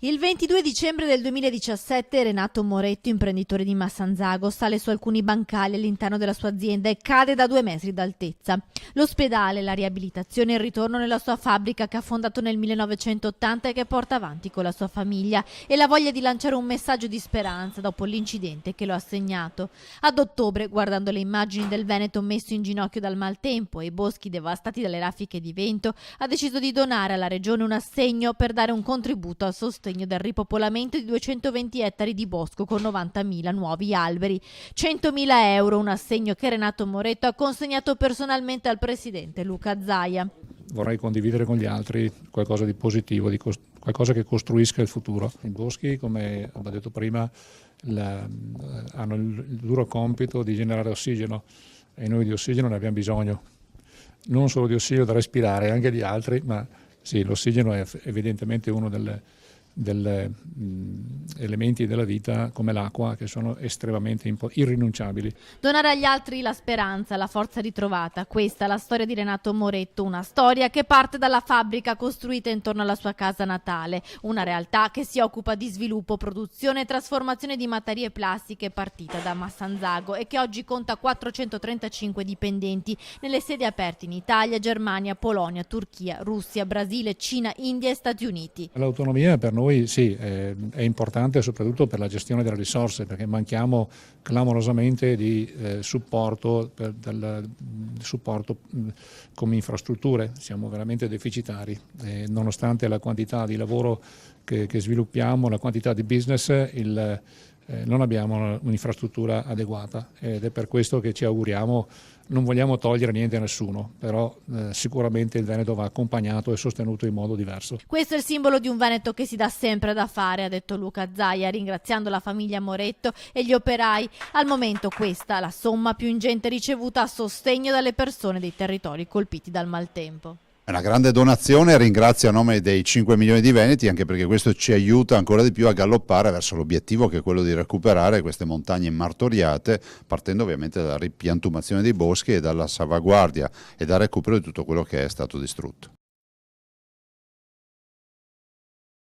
Il 22 dicembre del 2017 Renato Moretto, imprenditore di Massanzago, sale su alcuni bancali all'interno della sua azienda e cade da 2 metri d'altezza. L'ospedale, la riabilitazione e il ritorno nella sua fabbrica che ha fondato nel 1980 e che porta avanti con la sua famiglia, e la voglia di lanciare un messaggio di speranza dopo l'incidente che lo ha segnato. Ad ottobre, guardando le immagini del Veneto messo in ginocchio dal maltempo e i boschi devastati dalle raffiche di vento, ha deciso di donare alla regione un assegno per dare un contributo al sostegno del ripopolamento di 220 ettari di bosco con 90.000 nuovi alberi. 100.000 euro, un assegno che Renato Moretto ha consegnato personalmente al presidente Luca Zaia. Vorrei condividere con gli altri qualcosa di positivo, qualcosa che costruisca il futuro. I boschi, come ho detto prima, hanno il duro compito di generare ossigeno e noi di ossigeno ne abbiamo bisogno. Non solo di ossigeno da respirare, anche di altri, ma sì, l'ossigeno è evidentemente uno degli elementi della vita, come l'acqua, che sono estremamente irrinunciabili. Donare agli altri la speranza, la forza ritrovata. Questa è la storia di Renato Moretto, una storia che parte dalla fabbrica costruita intorno alla sua casa natale, una realtà che si occupa di sviluppo, produzione e trasformazione di materie plastiche partita da Massanzago e che oggi conta 435 dipendenti nelle sedi aperte in Italia, Germania, Polonia, Turchia, Russia, Brasile, Cina, India e Stati Uniti. L'autonomia per noi sì, è importante soprattutto per la gestione delle risorse, perché manchiamo clamorosamente di supporto come infrastrutture, siamo veramente deficitari, nonostante la quantità di lavoro che sviluppiamo, la quantità di business, non abbiamo un'infrastruttura adeguata, ed è per questo che ci auguriamo, non vogliamo togliere niente a nessuno, però sicuramente il Veneto va accompagnato e sostenuto in modo diverso. Questo è il simbolo di un Veneto che si dà sempre da fare, ha detto Luca Zaia, ringraziando la famiglia Moretto e gli operai. Al momento questa è la somma più ingente ricevuta a sostegno dalle persone dei territori colpiti dal maltempo. È una grande donazione, ringrazio a nome dei 5 milioni di veneti, anche perché questo ci aiuta ancora di più a galoppare verso l'obiettivo, che è quello di recuperare queste montagne martoriate, partendo ovviamente dalla ripiantumazione dei boschi e dalla salvaguardia e dal recupero di tutto quello che è stato distrutto.